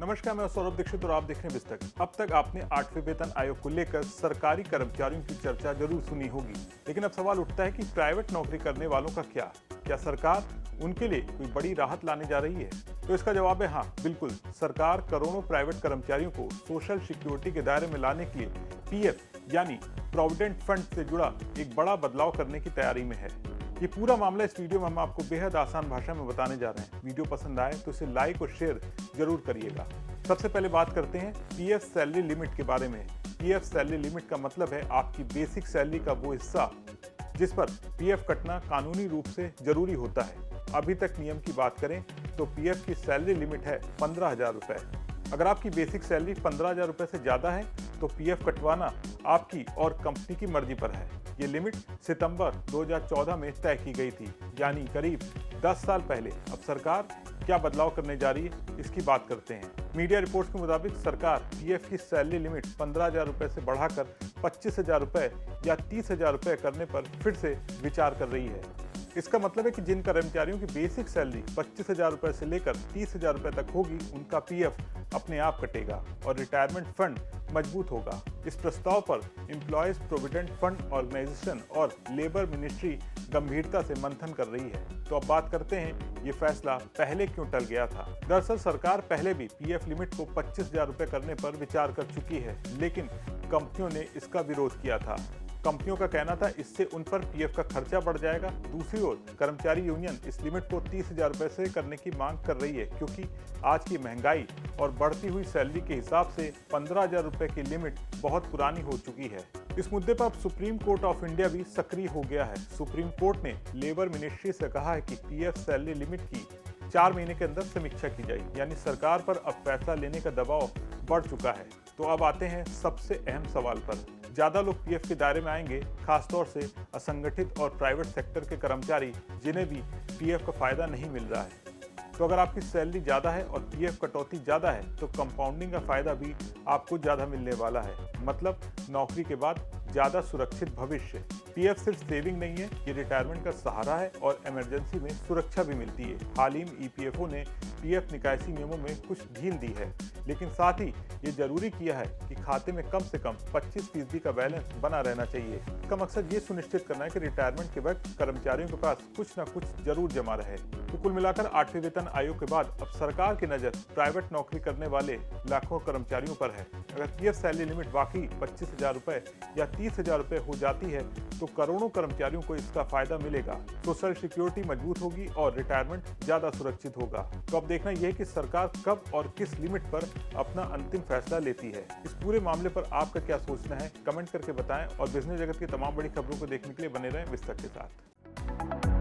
नमस्कार, मैं सौरभ दीक्षित और आप देख रहे हैं बिस्तक। अब तक आपने 8वें वेतन आयोग को लेकर सरकारी कर्मचारियों की चर्चा जरूर सुनी होगी, लेकिन अब सवाल उठता है कि प्राइवेट नौकरी करने वालों का क्या सरकार उनके लिए कोई बड़ी राहत लाने जा रही है? तो इसका जवाब है हाँ, बिल्कुल। सरकार करोड़ों प्राइवेट कर्मचारियों को सोशल सिक्योरिटी के दायरे में लाने के लिए पीएफ यानी प्रोविडेंट फंड से जुड़ा एक बड़ा बदलाव करने की तैयारी में है। ये पूरा मामला इस वीडियो में हम आपको बेहद आसान भाषा में बताने जा रहे हैं। वीडियो पसंद आए तो इसे लाइक और शेयर जरूर करिएगा। सबसे पहले बात करते हैं पीएफ सैलरी लिमिट के बारे में। पीएफ सैलरी लिमिट का मतलब है आपकी बेसिक सैलरी का वो हिस्सा जिस पर पीएफ कटना कानूनी रूप से जरूरी होता है। अभी तक नियम की बात करें तो पीएफ की सैलरी लिमिट है 15,000 रुपए। अगर आपकी बेसिक सैलरी 15,000 रुपए से ज्यादा है तो पीएफ कटवाना आपकी और कंपनी की मर्जी पर है। ये लिमिट सितंबर 2014 में तय की गई थी, यानी करीब 10 साल पहले। अब सरकार क्या बदलाव करने जा रही है, इसकी बात करते हैं। मीडिया रिपोर्ट्स के मुताबिक सरकार पीएफ की सैलरी लिमिट 15,000 रुपए से बढ़ाकर 25,000 रुपए या 30,000 रुपए करने पर फिर से विचार कर रही है। इसका मतलब है कि जिन कर्मचारियों की बेसिक सैलरी 25,000 रुपए से लेकर 30,000 रुपए तक होगी, उनका पीएफ अपने आप कटेगा और रिटायरमेंट फंड मजबूत होगा। इस प्रस्ताव पर एम्प्लॉयज प्रोविडेंट फंड ऑर्गेनाइजेशन और लेबर मिनिस्ट्री गंभीरता से मंथन कर रही है। तो अब बात करते हैं ये फैसला पहले क्यों टल गया था। दरअसल सरकार पहले भी पीएफ लिमिट को 25,000 रुपए करने पर विचार कर चुकी है, लेकिन कंपनियों ने इसका विरोध किया था। कंपनियों का कहना था इससे उन पर पीएफ का खर्चा बढ़ जाएगा। दूसरी ओर कर्मचारी यूनियन इस लिमिट को 30,000 रुपए से करने की मांग कर रही है, क्योंकि आज की महंगाई और बढ़ती हुई सैलरी के हिसाब से 15,000 रुपए की लिमिट बहुत पुरानी हो चुकी है। इस मुद्दे पर अब सुप्रीम कोर्ट ऑफ इंडिया भी सक्रिय हो गया है। सुप्रीम कोर्ट ने लेबर मिनिस्ट्री से कहा है कि पीएफ सैलरी लिमिट की 4 महीने के अंदर समीक्षा की जाए, यानी सरकार पर अब फैसला लेने का दबाव बढ़ चुका है। तो अब आते हैं सबसे अहम सवाल पर। ज्यादा लोग पीएफ के दायरे में आएंगे, खासतौर से असंगठित और प्राइवेट सेक्टर के कर्मचारी जिन्हें भी पीएफ का फायदा नहीं मिल रहा है। तो अगर आपकी सैलरी ज्यादा है और पीएफ कटौती ज्यादा है तो कंपाउंडिंग का फायदा भी आपको ज्यादा मिलने वाला है, मतलब नौकरी के बाद ज्यादा सुरक्षित भविष्य। पीएफ सिर्फ सेविंग नहीं है, ये रिटायरमेंट का सहारा है और इमरजेंसी में सुरक्षा भी मिलती है। हाल ही में ईपीएफओ ने पीएफ निकासी नियमों में कुछ ढील दी है, लेकिन साथ ही ये जरूरी किया है कि खाते में कम से कम 25% का बैलेंस बना रहना चाहिए। इसका मकसद ये सुनिश्चित करना है कि रिटायरमेंट के वक्त कर्मचारियों के पास कुछ न कुछ जरूर जमा रहे। तो कुल मिलाकर 8वें वेतन आयोग के बाद अब सरकार की नजर प्राइवेट नौकरी करने वाले लाखों कर्मचारियों पर है। अगर पीएफ सैलरी लिमिट वाकई 25,000 रुपए या 30,000 रुपए हो जाती है तो करोड़ों कर्मचारियों को इसका फायदा मिलेगा। सोशल सिक्योरिटी मजबूत होगी और रिटायरमेंट ज्यादा सुरक्षित होगा। तो अब देखना यह है कि सरकार कब और किस लिमिट पर अपना अंतिम फैसला लेती है। इस पूरे मामले पर आपका क्या सोचना है, कमेंट करके बताएं और बिजनेस जगत की तमाम बड़ी खबरों को देखने के लिए बने रहें बिस्तक के साथ।